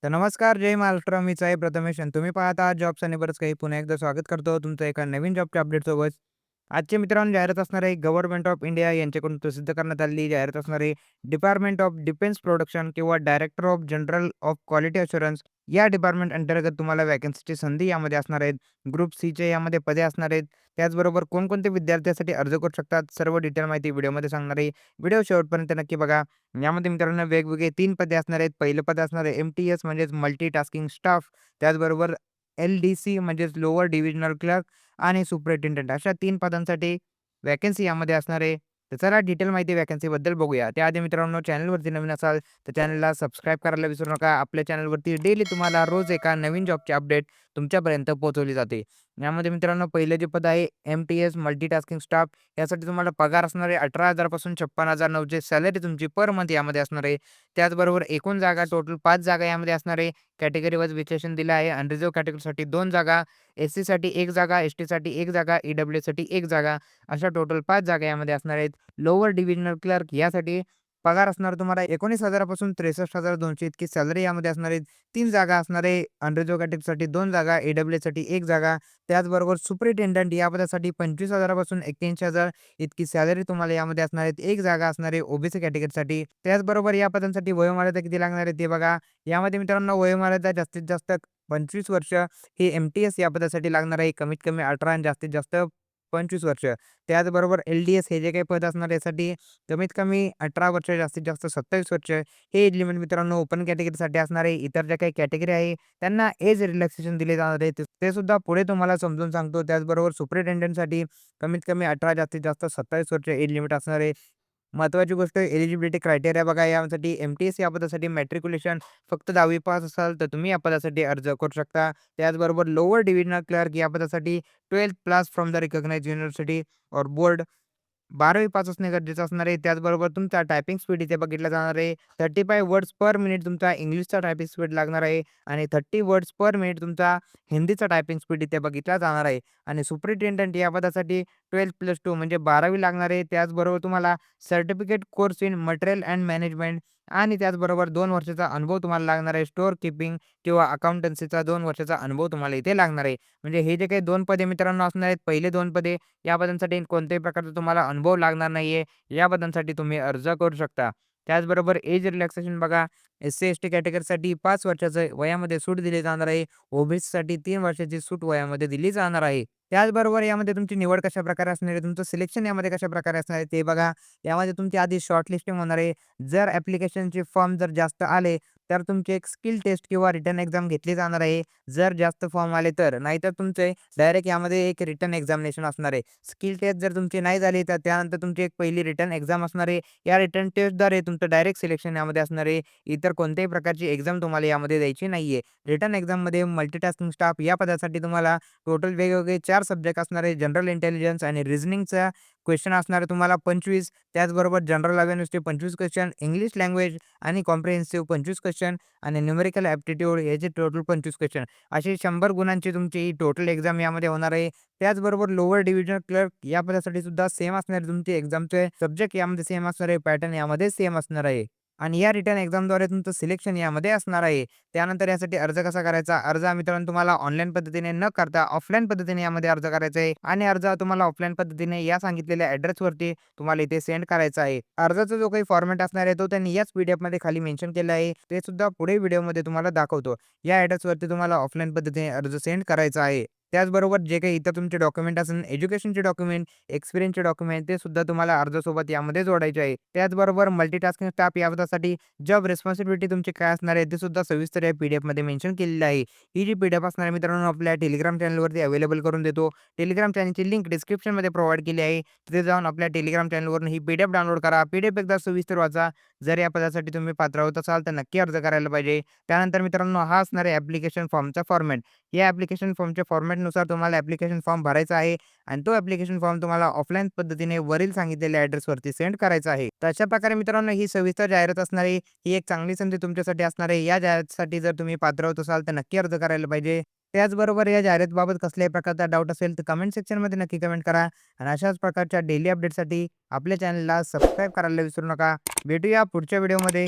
तर नमस्कार, जय महाराष्ट्र. मीच आहे प्रथमेश आणि तुम्ही पाहत आहात जॉब्स आणि बरंच काही. पुन्हा एकदा स्वागत करतो तुमचं एका नवीन जॉबच्या अपडेटसोबत. आजचे मित्रांनो जाहिरात असणार आहे गव्हर्नमेंट ऑफ इंडिया यांच्याकडून प्रसिद्ध करण्यात आलेली जाहिरात असणार आहे. डिपार्टमेंट ऑफ डिफेन्स प्रोडक्शन किंवा director of general of quality assurance या डिपार्टमेंट अंतर्गत तुम्हाला वॅकन्सीची संधी यामध्ये असणार आहेत. ग्रुप सीचे यामध्ये पदे असणार आहेत. त्याचबरोबर कोणकोणते विद्यार्थ्यांसाठी अर्ज करू शकतात सर्व डिटेल माहिती व्हिडिओमध्ये सांगणार आहे. व्हिडिओ शेवटपर्यंत नक्की बगा. यामध्ये मित्रांनो वेगवेगळे 3 पदे असणार आहेत. पहिलं पद असणार आहे एम-टी-एस म्हणजेच मल्टीटास्किंग स्टाफ. त्याचबरोबर एल-डी-सी म्हणजेच लोअर डिव्हिजनल क्लर्क आणि सुपरिटेंडंट अशा 3 पदांसाठी व्हॅकन्सी यामध्ये असणार आहे. तर चला डिटेल माहिती व्हॅकन्सीबद्दल बघूया. त्याआधी मित्रांनो चॅनलवरती नवीन असाल तर चॅनलला सबस्क्राईब करायला विसरू नका. आपल्या चॅनलवरती डेली तुम्हाला रोज एका नवीन जॉबची अपडेट तुमच्यापर्यंत पोहोचवली जाते. यामध्ये मित्रांनो पहिलं जे पद आहे एम-टी-एस मल्टीटास्किंग स्टाफ यासाठी तुम्हाला पगार असणार आहे 18,000 पासून 56,009 सॅलरी तुमची पर मंथ यामध्ये असणार आहे. त्याचबरोबर एकूण जागा टोटल 5 जागा यामध्ये असणार आहे. कॅटेगरी वाईज विश्लेषण दिलं आहे. अनरिझर्व्ह कॅटेगरीसाठी 2 जागा, एस-सीसाठी 1 जागा, एस-टीसाठी 1 जागा, ई-डब्ल्यू-एससाठी 1 जागा अशा टोटल 5 जागा यामध्ये असणार आहेत. लोअर डिव्हिजनल क्लर्क यासाठी पगार असणार तुम्हाला 19,000 पासून 63,200 इतकी सॅलरी यामध्ये असणार आहे. 3 जागा असणार आहे. अनरिझर्व्ह कॅटेगरीसाठी 2 जागा, ई-डब्ल्यू-एससाठी 1 जागा. त्याचबरोबर सुपरिटेंडंट या पदासाठी 25,000 पासून 81,000 इतकी सॅलरी तुम्हाला यामध्ये असणार आहे. 1 जागा असणार आहे ओबीसी कॅटेगरीसाठी. त्याचबरोबर या पदांसाठी वयोमर्यादा किती लागणार आहे ते बघा. यामध्ये मित्रांनो वयोमर्यादा जास्तीत जास्त 25 वर्ष ही एम-टी-एस या पदासाठी लागणार आहे. कमीत कमी 18 आणि जास्तीत जास्त 25 वर्ष. त्याचबरोबर एल-डी-एस हे जे काही पद असणार यासाठी कमीत कमी 18 वर्ष, जास्तीत जास्त 27 वर्ष हे एज लिमिट मित्रांनो ओपन कॅटेगरीसाठी असणार आहे. इतर ज्या काही कॅटेगरी आहे त्यांना एज रिलॅक्सेशन दिले जाणार आहे. ते सुद्धा पुढे तुम्हाला समजून सांगतो. त्याचबरोबर सुपरिटेंडंटसाठी कमीत कमी 18, जास्तीत जास्त 27 वर्ष एज लिमिट असणार आहे. महत्त्वाची गोष्ट एलिजिबिलिटी क्रायटेरिया बघा. यासाठी एम-टी-एस या पदासाठी मॅट्रिक्युलेशन फक्त 10वी पास असाल तर तुम्ही या पदासाठी अर्ज करू शकता. त्याचबरोबर लोअर डिव्हिजनल क्लर्क या पदासाठी 12th pass from the recognised university और बोर्ड 12वी पास असणे गरजेचं असणार आहे. त्याचबरोबर तुमचा टायपिंग स्पीड इथे बघितला जाणार आहे. 35 वर्ड्स पर मिनिट तुमचा इंग्लिशचा टायपिंग स्पीड लागणार आहे आणि 30 वर्ड्स पर मिनिट तुमचा हिंदीचा टायपिंग स्पीड इथे बघितला जाणार आहे. आणि सुपरिटेंडंट या पदासाठी 12+2 म्हणजे 12वी लागणार आहे. त्याचबरोबर तुम्हाला certificate course in material and management आणि त्याचबरोबर 2 वर्षाचा अनुभव तुम्हाला लागणार आहे. स्टोअर कीपिंग किंवा अकाउंटन्सीचा 2 वर्षाचा अनुभव तुम्हाला इथे लागणार आहे. म्हणजे हे जे काही 2 पदे मित्रांनो असणार आहेत, पहिले 2 पदे या पदांसाठी कोणत्याही प्रकारचा तुम्हाला अनुभव लागणार नाहीये. या पदांसाठी तुम्ही अर्ज करू शकता. त्याचबरोबर एज रिलॅक्सेशन बघा. एस-सी, एस-टी कॅटेगरीसाठी 5 वर्षाचं वयामध्ये सूट दिली जाणार आहे. ओबीसीसाठी 3 वर्षाची सूट वयामध्ये दिली जाणार आहे. त्याचबरोबर यामध्ये तुमची निवड कशाप्रकारे असणार आहे, तुमचं सिलेक्शन यामध्ये कशाप्रकारे असणार आहे ते बघा. यामध्ये तुमची आधी शॉर्ट लिस्टिंग होणार आहे. जर ॲप्लिकेशनचे फॉर्म जर जास्त आले, तर तुमची एक स्किल टेस्ट किंवा रिटन एक्झाम घेतली जाणार आहे. जर जास्त फॉर्म आले तर. नाहीतर तुमचे डायरेक्ट यामध्ये एक रिटन एक्झामिनेशन असणार आहे. स्किल टेस्ट जर तुमची नाही झाली, तर त्यानंतर तुमची एक पहिली रिटन एक्झाम असणार आहे. या रिटन टेस्टद्वारे तुमचं डायरेक्ट सिलेक्शन यामध्ये असणार आहे. इतर कोणत्याही प्रकारची एक्झाम तुम्हाला यामध्ये द्यायची नाहीये. रिटन एक्झाममध्ये मल्टीटास्किंग स्टाफ या पदासाठी तुम्हाला टोटल वेगवेगळे 4 सब्जेक्ट असणार आहे. जनरल इंटेलिजन्स आणि रिझनिंगचा क्वेश्चन असणार आहे तुम्हाला 25. त्याचबरोबर जनरल अवेअरनेसचे 25 क्वेश्चन, इंग्लिश लँग्वेज आणि कॉम्प्रिहेन्सिव्ह 25 क्वेश्चन आणि न्यूमेरिकल ॲप्टिट्यूड याचे टोटल 25 क्वेश्चन. अशी 100 गुणांची तुमची टोटल एक्झाम यामध्ये होणार आहे. त्याचबरोबर लोअर डिव्हिजनल क्लर्क या पदासाठी सुद्धा सेम असणार आहे. तुमची एक्झामचे सब्जेक्ट यामध्ये सेम असणार आहे. पॅटर्न यामध्ये सेम असणार आहे. आणि या रिटन एक्झामद्वारे तुमचं सिलेक्शन यामध्ये असणार आहे. त्यानंतर यासाठी अर्ज कसा करायचा? अर्ज हा मित्रांनो तुम्हाला ऑनलाईन पद्धतीने न करता ऑफलाईन पद्धतीने यामध्ये अर्ज करायचा आहे आणि अर्ज हा तुम्हाला ऑफलाईन पद्धतीने या सांगितलेल्या ॲड्रेसवरती तुम्हाला इथे सेंड करायचा आहे. अर्जाचा जो काही फॉर्मॅट असणार आहे तो त्यांनी याच पी-डी-एफमध्ये खाली मेन्शन केला आहे. ते सुद्धा पुढे व्हिडिओमध्ये तुम्हाला दाखवतो. या ॲड्रेसवरती तुम्हाला ऑफलाईन पद्धतीने अर्ज सेंड करायचा आहे. त्याचबरोबर जे काही इतर तुमचे डॉक्युमेंट असेल, एज्युकेशनचे डॉक्युमेंट, एक्सपिरियन्सचे डॉक्युमेंट ते सुद्धा तुम्हाला अर्जासोबत यामध्ये जोडायचे आहे. त्याचबरोबर मल्टीटास्किंग स्टाफ या पदासाठी जॉब रिस्पॉन्सिबिलिटी तुमची काय असणार आहे ते सुद्धा सविस्तर या पी-डी-एफमध्ये मेन्शन केलेलं आहे. ही जी पी-डी-एफ असणार आहे मित्रांनो आपल्या टेलिग्राम चॅनलवरती अवेलेबल करून देतो. टेलिग्राम चॅनलची लिंक डिस्क्रिप्शनमध्ये प्रोव्हाईड केली आहे. तिथे जाऊन आपल्या टेलिग्राम चॅनलवरून ही पी-डी-एफ डाउनलोड करा. पी-डी-एफ एकदा सविस्तर वाचा. जर या पदासाठी तुम्ही पात्र होत असाल तर नक्की अर्ज करायला पाहिजे. त्यानंतर मित्रांनो हा असणार आहे ॲप्लिकेशन फॉर्मचा फॉर्मॅट. या ॲप्लिकेशन फॉर्मच्या फॉर्मॅटनुसार तुम्हाला ॲप्लिकेशन फॉर्म भरायचा आहे आणि तो ॲप्लिकेशन फॉर्म तुम्हाला ऑफलाईन पद्धतीने वरील सांगितलेल्या ॲड्रेसवरती सेंड करायचा आहे. तर अशा प्रकारे मित्रांनो ही सविस्तर जाहिरात असणार आहे. ही एक चांगली संधी तुमच्यासाठी असणार आहे. या जाहिरातीसाठी जर तुम्ही पात्र होत असाल तर नक्की अर्ज करायला पाहिजे. त्याचबरोबर या जाहिरातीबाबत कसल्याही प्रकारचा डाऊट असेल तर कमेंट सेक्शनमध्ये नक्की कमेंट करा आणि अशाच प्रकारच्या डेली अपडेटसाठी आपल्या चॅनलला सबस्क्राईब करायला विसरू नका. भेटूया पुढच्या व्हिडिओमध्ये.